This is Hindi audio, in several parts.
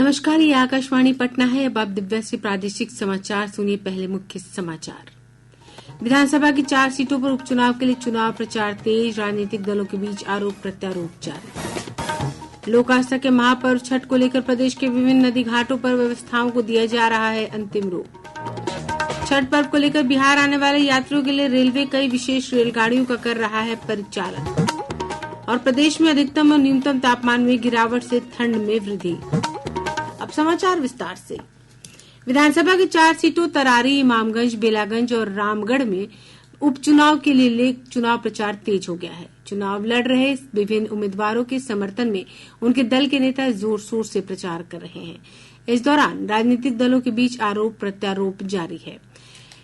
नमस्कार, ये आकाशवाणी पटना है। अब आप दिव्या से प्रादेशिक समाचार सुनिए। पहले मुख्य समाचार। विधानसभा की 4 सीटों पर उपचुनाव के लिए चुनाव प्रचार तेज, राजनीतिक दलों के बीच आरोप प्रत्यारोप जारी। लोक आस्था के महापर्व छठ को लेकर प्रदेश के विभिन्न नदी घाटों पर व्यवस्थाओं को दिया जा रहा है अंतिम रूप। छठ पर्व को लेकर बिहार आने वाले यात्रियों के लिए रेलवे कई विशेष रेलगाड़ियों का कर रहा है परिचालन। और प्रदेश में अधिकतम और न्यूनतम तापमान में गिरावट से ठंड में वृद्धि। अब समाचार विस्तार से। विधानसभा की 4 सीटों तरारी, इमामगंज, बेलागंज और रामगढ़ में उपचुनाव के लिए चुनाव प्रचार तेज हो गया है। चुनाव लड़ रहे विभिन्न उम्मीदवारों के समर्थन में उनके दल के नेता जोर शोर से प्रचार कर रहे हैं। इस दौरान राजनीतिक दलों के बीच आरोप प्रत्यारोप जारी है।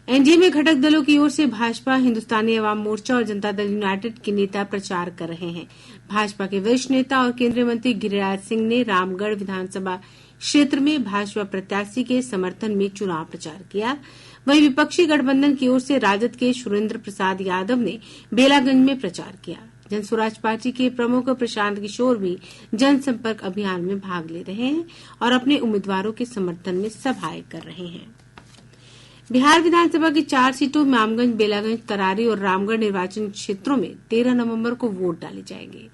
एनडीए में घटक दलों की ओर से भाजपा, हिंदुस्तानी अवाम मोर्चा और जनता दल यूनाइटेड के नेता प्रचार कर रहे हैं। भाजपा के वरिष्ठ नेता और केंद्रीय मंत्री गिरिराज सिंह ने रामगढ़ विधानसभा क्षेत्र में भाजपा प्रत्याशी के समर्थन में चुनाव प्रचार किया। वहीं विपक्षी गठबंधन की ओर से राजद के सुरेंद्र प्रसाद यादव ने बेलागंज में प्रचार किया। जनसुराज पार्टी के प्रमुख प्रशांत किशोर भी जनसंपर्क अभियान में भाग ले रहे हैं और अपने उम्मीदवारों के समर्थन में सभाएं कर रहे हैं। बिहार विधानसभा की 4 सीटों इमामगंज, बेलागंज, तरारी और रामगढ़ निर्वाचन क्षेत्रों में 13 नवंबर को वोट डाले जाएंगे।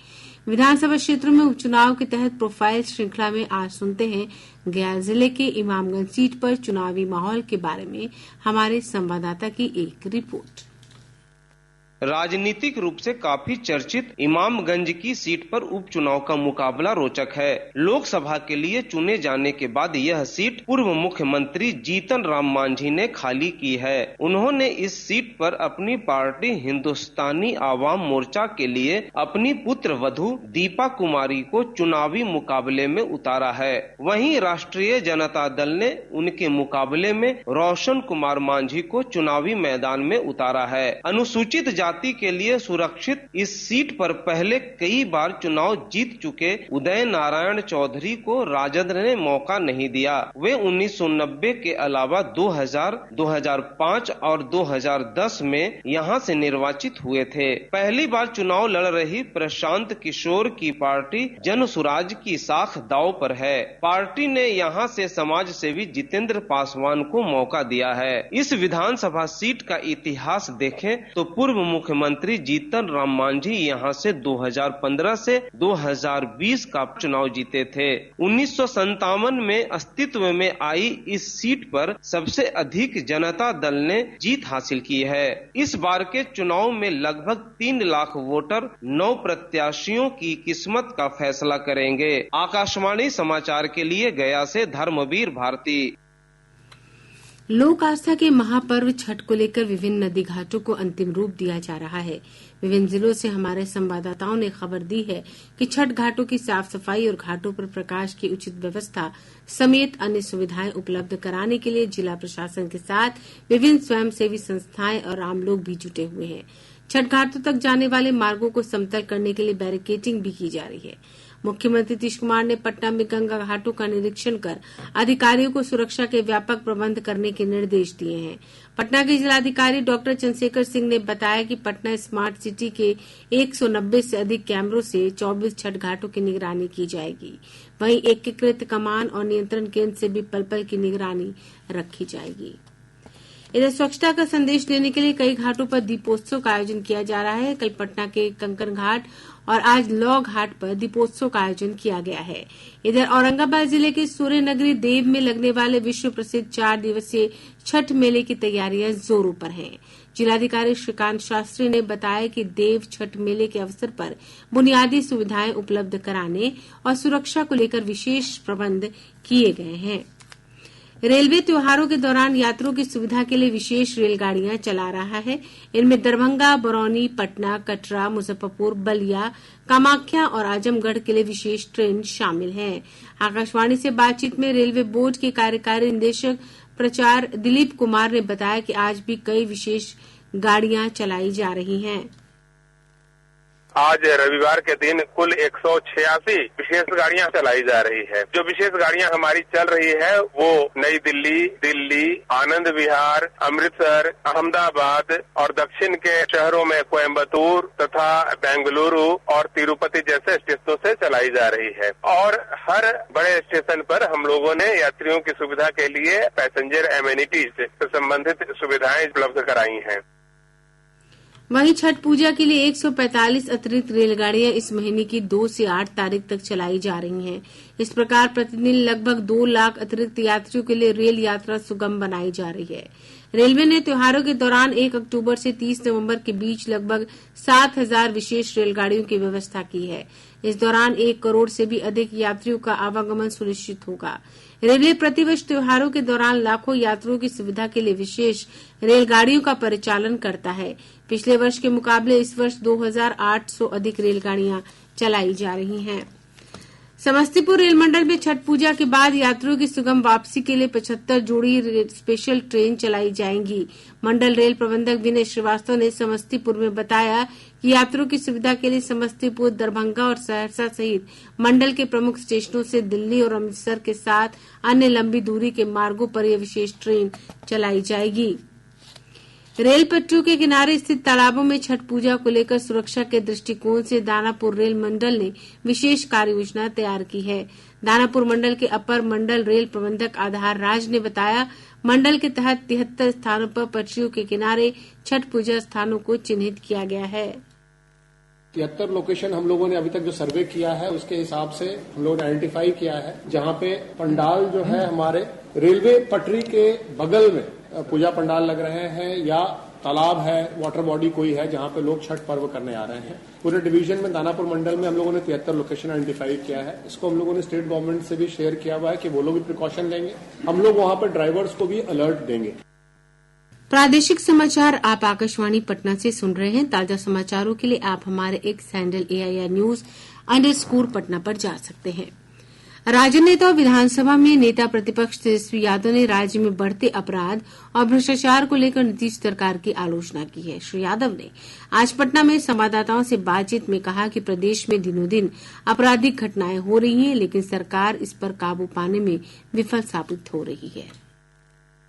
विधानसभा क्षेत्रों में उपचुनाव के तहत प्रोफाइल श्रृंखला में आज सुनते हैं गया जिले के इमामगंज सीट पर चुनावी माहौल के बारे में हमारे संवाददाता की एक रिपोर्ट। राजनीतिक रूप से काफी चर्चित इमामगंज की सीट पर उपचुनाव का मुकाबला रोचक है। लोकसभा के लिए चुने जाने के बाद यह सीट पूर्व मुख्यमंत्री जीतन राम मांझी ने खाली की है। उन्होंने इस सीट पर अपनी पार्टी हिंदुस्तानी आवाम मोर्चा के लिए अपनी पुत्र वधू दीपा कुमारी को चुनावी मुकाबले में उतारा है। वहीं राष्ट्रीय जनता दल ने उनके मुकाबले में रोशन कुमार मांझी को चुनावी मैदान में उतारा है। अनुसूचित जाति के लिए सुरक्षित इस सीट पर पहले कई बार चुनाव जीत चुके उदय नारायण चौधरी को राजद ने मौका नहीं दिया। वे 1990 के अलावा 2000, 2005 और 2010 में यहां से निर्वाचित हुए थे। पहली बार चुनाव लड़ रही प्रशांत किशोर की पार्टी जनसुराज की साख दांव पर है। पार्टी ने यहां से समाज सेवी जितेंद्र पासवान को मौका दिया है। इस विधानसभा सीट का इतिहास देखें तो पूर्व मुख्यमंत्री जीतन राम मांझी यहां से 2015 से 2020 का चुनाव जीते थे। 1957 में अस्तित्व में आई इस सीट पर सबसे अधिक जनता दल ने जीत हासिल की है। इस बार के चुनाव में लगभग 3 लाख वोटर 9 प्रत्याशियों की किस्मत का फैसला करेंगे। आकाशवाणी समाचार के लिए गया से धर्मवीर भारती। लोक आस्था के महापर्व छठ को लेकर विभिन्न नदी घाटों को अंतिम रूप दिया जा रहा है। विभिन्न जिलों से हमारे संवाददाताओं ने खबर दी है कि छठ घाटों की साफ सफाई और घाटों पर प्रकाश की उचित व्यवस्था समेत अन्य सुविधाएं उपलब्ध कराने के लिए जिला प्रशासन के साथ विभिन्न स्वयंसेवी संस्थाएं और आम लोग भी जुटे हुए हैं। छठ घाटों तक जाने वाले मार्गों को समतल करने के लिए बैरिकेडिंग भी की जा रही है। मुख्यमंत्री नीतीश कुमार ने पटना में गंगा घाटों का निरीक्षण कर अधिकारियों को सुरक्षा के व्यापक प्रबंध करने के निर्देश दिए हैं। पटना के जिलाधिकारी डॉक्टर चंद्रशेखर सिंह ने बताया कि पटना स्मार्ट सिटी के 190 से अधिक कैमरों से 24 छठ घाटों की निगरानी की जाएगी। वहीं एकीकृत कमान और नियंत्रण केंद्र से भी पल पल की निगरानी रखी जाएगी। इधर स्वच्छता का संदेश देने के लिए कई घाटों पर दीपोत्सव का आयोजन किया जा रहा है। कल पटना के कंकन घाट और आज लौ घाट पर दीपोत्सव का आयोजन किया गया है। इधर औरंगाबाद जिले के सूर्य नगरी देव में लगने वाले विश्व प्रसिद्ध 4 दिवसीय छठ मेले की तैयारियां जोरों पर हैं। जिलाधिकारी श्रीकांत शास्त्री ने बताया कि देव छठ मेले के अवसर पर बुनियादी सुविधाएं उपलब्ध कराने और सुरक्षा को लेकर विशेष प्रबंध किए गए हैं। रेलवे त्योहारों के दौरान यात्रियों की सुविधा के लिए विशेष रेलगाड़ियां चला रहा है। इनमें दरभंगा, बरौनी, पटना, कटरा, मुजफ्फरपुर, बलिया, कामाख्या और आजमगढ़ के लिए विशेष ट्रेन शामिल हैं। आकाशवाणी से बातचीत में रेलवे बोर्ड के कार्यकारी निदेशक प्रचार दिलीप कुमार ने बताया कि आज भी कई विशेष गाड़ियां चलाई जा रही हैं। आज रविवार के दिन कुल 186 विशेष गाड़ियां चलाई जा रही है। जो विशेष गाड़ियां हमारी चल रही है वो नई दिल्ली, आनंद विहार, अमृतसर, अहमदाबाद और दक्षिण के शहरों में कोयम्बतूर तथा बेंगलुरु और तिरुपति जैसे स्टेशनों से चलाई जा रही है। और हर बड़े स्टेशन पर हम लोगों ने यात्रियों की सुविधा के लिए पैसेंजर एमेनिटीज से संबंधित सुविधाएं उपलब्ध कराई हैं। वहीं छठ पूजा के लिए 145 अतिरिक्त रेलगाड़ियां इस महीने की 2 से 8 तारीख तक चलाई जा रही हैं। इस प्रकार प्रतिदिन लगभग 2 लाख अतिरिक्त यात्रियों के लिए रेल यात्रा सुगम बनाई जा रही है। रेलवे ने त्योहारों के दौरान 1 अक्टूबर से 30 नवंबर के बीच लगभग 7,000 विशेष रेलगाड़ियों की व्यवस्था की है। इस दौरान 1 करोड़ से भी अधिक यात्रियों का आवागमन सुनिश्चित होगा। रेलवे प्रतिवर्ष त्योहारों के दौरान लाखों यात्रियों की सुविधा के लिए विशेष रेलगाड़ियों का परिचालन करता है। पिछले वर्ष के मुकाबले इस वर्ष 2,800 अधिक रेलगाड़ियां चलाई जा रही हैं। समस्तीपुर रेल मंडल में छठ पूजा के बाद यात्रियों की सुगम वापसी के लिए 75 जोड़ी स्पेशल ट्रेन चलाई जाएंगी। मंडल रेल प्रबंधक विनय श्रीवास्तव ने समस्तीपुर में बताया कि यात्रियों की सुविधा के लिए समस्तीपुर, दरभंगा और सहरसा सहित मंडल के प्रमुख स्टेशनों से दिल्ली और अमृतसर के साथ अन्य लंबी दूरी के मार्गों पर यह विशेष ट्रेन चलाई जाएगी। रेल पटरियों के किनारे स्थित तालाबों में छठ पूजा को लेकर सुरक्षा के दृष्टिकोण से दानापुर रेल मंडल ने विशेष कार्य योजना तैयार की है। दानापुर मंडल के अपर मंडल रेल प्रबंधक आधार राज ने बताया, मंडल के तहत 73 स्थानों पर पटरियों के किनारे छठ पूजा स्थानों को चिन्हित किया गया है। 73 लोकेशन हम लोगों ने अभी तक जो सर्वे किया है उसके हिसाब से हम लोगों ने आइडेंटिफाई किया है, जहां पे पंडाल जो है हमारे रेलवे पटरी के बगल में पूजा पंडाल लग रहे हैं या तालाब है, वाटर बॉडी कोई है जहां पे लोग छठ पर्व करने आ रहे हैं। पूरे डिवीजन में दानापुर मंडल में हम लोगों ने 73 लोकेशन आइडेंटिफाई किया है। इसको हम लोगों ने स्टेट गवर्नमेंट से भी शेयर किया हुआ है कि वो लोग भी प्रिकॉशन लेंगे। हम लोग वहां पर ड्राइवर्स को भी अलर्ट देंगे। प्रादेशिक समाचार आप आकाशवाणी पटना से सुन रहे हैं। ताजा समाचारों के लिए आप हमारे x handle AIR News _Patna पर जा सकते हैं। राजद नेता और विधानसभा में नेता प्रतिपक्ष तेजस्वी यादव ने राज्य में बढ़ते अपराध और भ्रष्टाचार को लेकर नीतीश सरकार की आलोचना की है। श्री यादव ने आज पटना में संवाददाताओं से बातचीत में कहा कि प्रदेश में दिनों दिन आपराधिक घटनाएं हो रही हैं, लेकिन सरकार इस पर काबू पाने में विफल साबित हो रही है।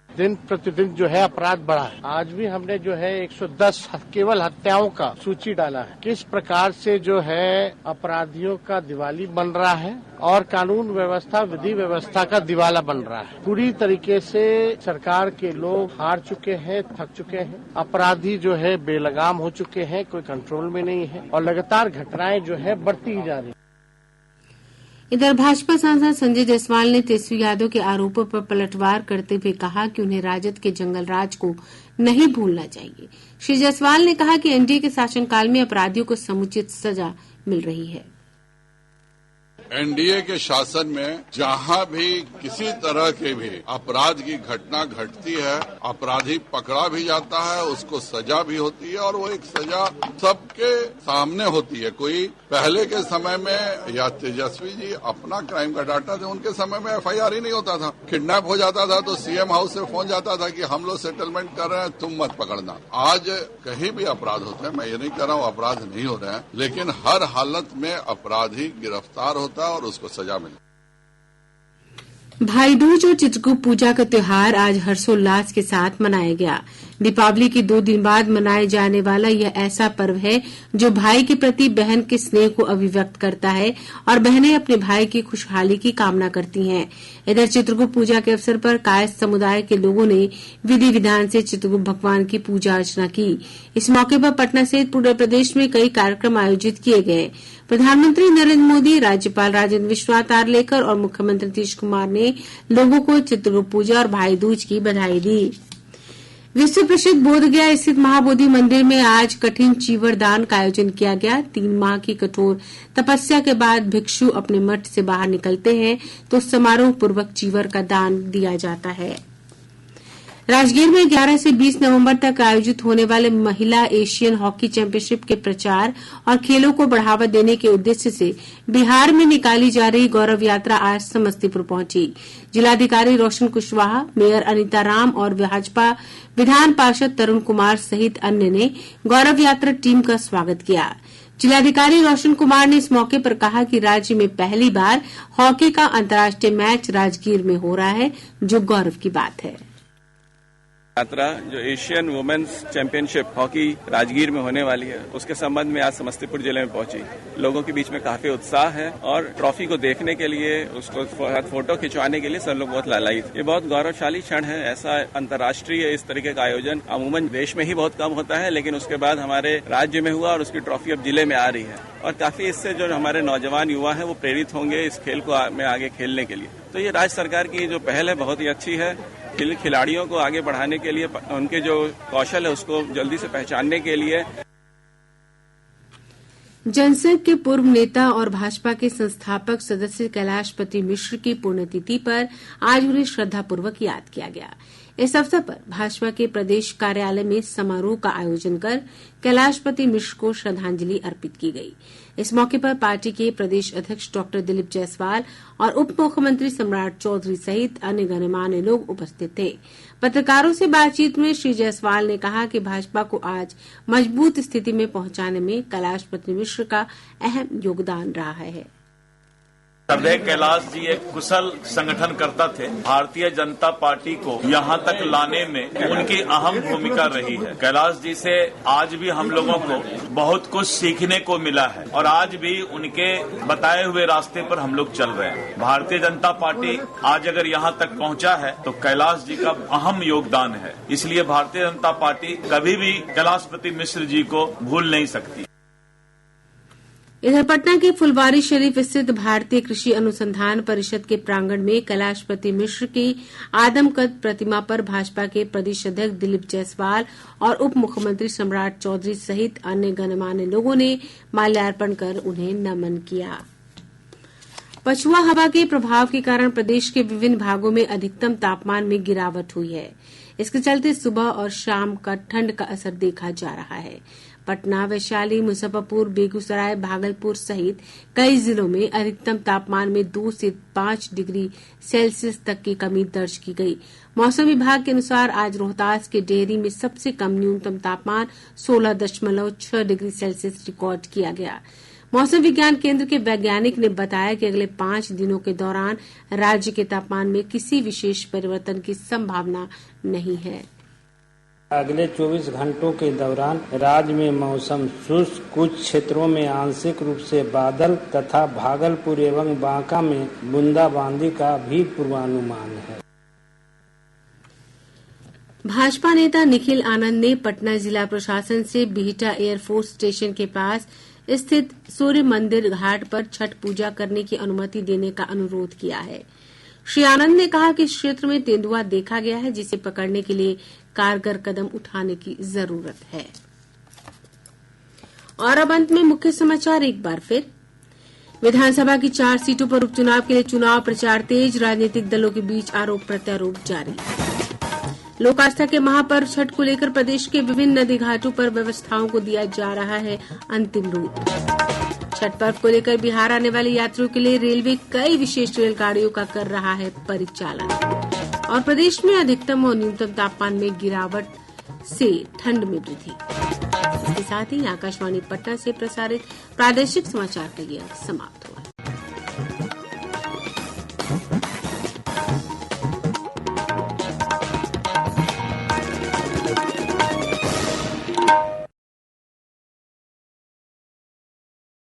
दिन प्रतिदिन जो है अपराध बढ़ा है। आज भी हमने जो है 110 केवल हत्याओं का सूची डाला है। किस प्रकार से जो है अपराधियों का दिवाली बन रहा है और कानून व्यवस्था, विधि व्यवस्था का दिवाला बन रहा है। पूरी तरीके से सरकार के लोग हार चुके हैं, थक चुके हैं। अपराधी जो है बेलगाम हो चुके हैं, कोई कंट्रोल में नहीं है और लगातार घटनाएं जो है बढ़ती ही जा रही। इधर भाजपा सांसद संजय जायसवाल ने तेजस्वी यादव के आरोपों पर पलटवार करते हुए कहा कि उन्हें राजद के जंगल राज को नहीं भूलना चाहिए। श्री जायसवाल ने कहा कि एनडीए के शासनकाल में अपराधियों को समुचित सजा मिल रही है। एनडीए के शासन में जहां भी किसी तरह के भी अपराध की घटना घटती है, अपराधी पकड़ा भी जाता है, उसको सजा भी होती है और वो एक सजा सबके सामने होती है। कोई पहले के समय में या तेजस्वी जी अपना क्राइम का डाटा थे, उनके समय में FIR ही नहीं होता था। किडनैप हो जाता था तो CM हाउस से फोन जाता था कि हम लोग सेटलमेंट कर रहे हैं, तुम मत पकड़ना। आज कहीं भी अपराध होते हैं, मैं ये नहीं कह रहा हूँ अपराध नहीं हो रहे हैं, लेकिन हर हालत में अपराधी गिरफ्तार होता और उसको सजा मिले। भाई दूज और चित्रगुप्त पूजा का त्योहार आज हर्षोल्लास के साथ मनाया गया। दीपावली के 2 दिन बाद मनाए जाने वाला यह ऐसा पर्व है जो भाई के प्रति बहन के स्नेह को अभिव्यक्त करता है और बहनें अपने भाई की खुशहाली की कामना करती हैं। इधर चित्रगुप्त पूजा के अवसर पर कायस्थ समुदाय के लोगों ने विधि विधान से चित्रगुप्त भगवान की पूजा अर्चना की। इस मौके पर पटना सहित पूरे प्रदेश में कई कार्यक्रम आयोजित किए गए। प्रधानमंत्री नरेंद्र मोदी, राज्यपाल राजेंद्र विश्वनाथ आर्लेकर और मुख्यमंत्री नीतीश कुमार ने लोगों को चित्रगुप्त पूजा और भाई दूज की बधाई दी। विश्व प्रसिद्ध बोधगया स्थित महाबोधि मंदिर में आज कठिन चीवर दान का आयोजन किया गया। 3 माह की कठोर तपस्या के बाद भिक्षु अपने मठ से बाहर निकलते हैं तो समारोह पूर्वक चीवर का दान दिया जाता है। राजगीर में 11 से 20 नवंबर तक आयोजित होने वाले महिला एशियन हॉकी चैंपियनशिप के प्रचार और खेलों को बढ़ावा देने के उद्देश्य से बिहार में निकाली जा रही गौरव यात्रा आज समस्तीपुर पहुंची। जिलाधिकारी रोशन कुशवाहा, मेयर अनिता राम और भाजपा विधान पार्षद तरुण कुमार सहित अन्य ने गौरव यात्रा टीम का स्वागत किया। जिलाधिकारी रोशन कुमार ने इस मौके पर कहा कि राज्य में पहली बार हॉकी का अंतर्राष्ट्रीय मैच राजगीर में हो रहा है, जो गौरव की बात है। यात्रा जो Asian women's championship hockey Rajgir में होने वाली है, उसके संबंध में आज समस्तीपुर जिले में पहुंची। लोगों के बीच में काफी उत्साह है और ट्रॉफी को देखने के लिए, उसको फोटो खिंचवाने के लिए सब लोग बहुत लालायित। ये बहुत गौरवशाली क्षण है। ऐसा अंतर्राष्ट्रीय इस तरीके का आयोजन अमूमन देश में ही बहुत कम होता है, लेकिन उसके बाद हमारे राज्य में हुआ और उसकी ट्रॉफी अब जिले में आ रही है और काफी इससे जो हमारे नौजवान युवा है वो प्रेरित होंगे इस खेल को में आगे खेलने के लिए। तो ये राज्य सरकार की जो पहल है बहुत ही अच्छी है। खिलाड़ियों को आगे बढ़ाने के लिए, उनके जो कौशल है उसको जल्दी से पहचानने के लिए। जनसंघ के पूर्व नेता और भाजपा के संस्थापक सदस्य कैलाशपति मिश्र की पुण्यतिथि पर आज उन्हें श्रद्धापूर्वक याद किया गया। इस अवसर पर भाजपा के प्रदेश कार्यालय में समारोह का आयोजन कर कैलाशपति मिश्र को श्रद्धांजलि अर्पित की गई। इस मौके पर पार्टी के प्रदेश अध्यक्ष डॉक्टर दिलीप जायसवाल और उप मुख्यमंत्री सम्राट चौधरी सहित अन्य गणमान्य लोग उपस्थित थे। पत्रकारों से बातचीत में श्री जायसवाल ने कहा कि भाजपा को आज मजबूत स्थिति में पहुंचाने में कैलाशपति मिश्र का अहम योगदान रहा है। श्रद्धेय कैलाश जी एक कुशल संगठनकर्ता थे। भारतीय जनता पार्टी को यहाँ तक लाने में उनकी अहम भूमिका रही है। कैलाश जी से आज भी हम लोगों को बहुत कुछ सीखने को मिला है और आज भी उनके बताए हुए रास्ते पर हम लोग चल रहे हैं। भारतीय जनता पार्टी आज अगर यहाँ तक पहुँचा है तो कैलाश जी का अहम योगदान है। इसलिए भारतीय जनता पार्टी कभी भी कैलाशपति मिश्र जी को भूल नहीं सकती। इधर पटना के फुलवारी शरीफ स्थित भारतीय कृषि अनुसंधान परिषद के प्रांगण में कैलाशपति मिश्र की आदमकद प्रतिमा पर भाजपा के प्रदेश अध्यक्ष दिलीप जायसवाल और उप मुख्यमंत्री सम्राट चौधरी सहित अन्य गणमान्य लोगों ने माल्यार्पण कर उन्हें नमन किया। पछुआ हवा के प्रभाव के कारण प्रदेश के विभिन्न भागों में अधिकतम तापमान में गिरावट हुई है। इसके चलते सुबह और शाम का ठंड का असर देखा जा रहा है। पटना, वैशाली, मुजफ्फरपुर, बेगूसराय, भागलपुर सहित कई जिलों में अधिकतम तापमान में 2 से 5 डिग्री सेल्सियस तक की कमी दर्ज की गई। मौसम विभाग के अनुसार आज रोहतास के डेहरी में सबसे कम न्यूनतम तापमान 16.6 डिग्री सेल्सियस रिकॉर्ड किया गया। मौसम विज्ञान केंद्र के वैज्ञानिक ने बताया कि अगले 5 दिनों के दौरान राज्य के तापमान में किसी विशेष परिवर्तन की संभावना नहीं है। अगले 24 घंटों के दौरान राज्य में मौसम शुष्क, कुछ क्षेत्रों में आंशिक रूप से बादल तथा भागलपुर एवं बांका में बूंदाबांदी का भी पूर्वानुमान है। भाजपा नेता निखिल आनंद ने पटना जिला प्रशासन से बिहटा एयरफोर्स स्टेशन के पास स्थित सूर्य मंदिर घाट पर छठ पूजा करने की अनुमति देने का अनुरोध किया है। श्री आनंद ने कहा कि इस क्षेत्र में तेंदुआ देखा गया है, जिसे पकड़ने के लिए कारगर कदम उठाने की जरूरत है। और अब अंत में मुख्य समाचार एक बार फिर। विधानसभा की 4 सीटों पर उपचुनाव के लिए चुनाव प्रचार तेज, राजनीतिक दलों के बीच आरोप प्रत्यारोप जारी। लोक आस्था के महापर्व छठ को लेकर प्रदेश के विभिन्न नदी घाटों पर व्यवस्थाओं को दिया जा रहा है अंतिम रूप। छठ पर्व को लेकर बिहार आने वाले यात्रियों के लिए रेलवे कई विशेष रेलगाड़ियों का कर रहा है परिचालन। और प्रदेश में अधिकतम और न्यूनतम तापमान में गिरावट से ठंड में वृद्धि। इसके साथ ही आकाशवाणी पटना से प्रसारित प्रादेशिक समाचार का ये समाप्त हुआ।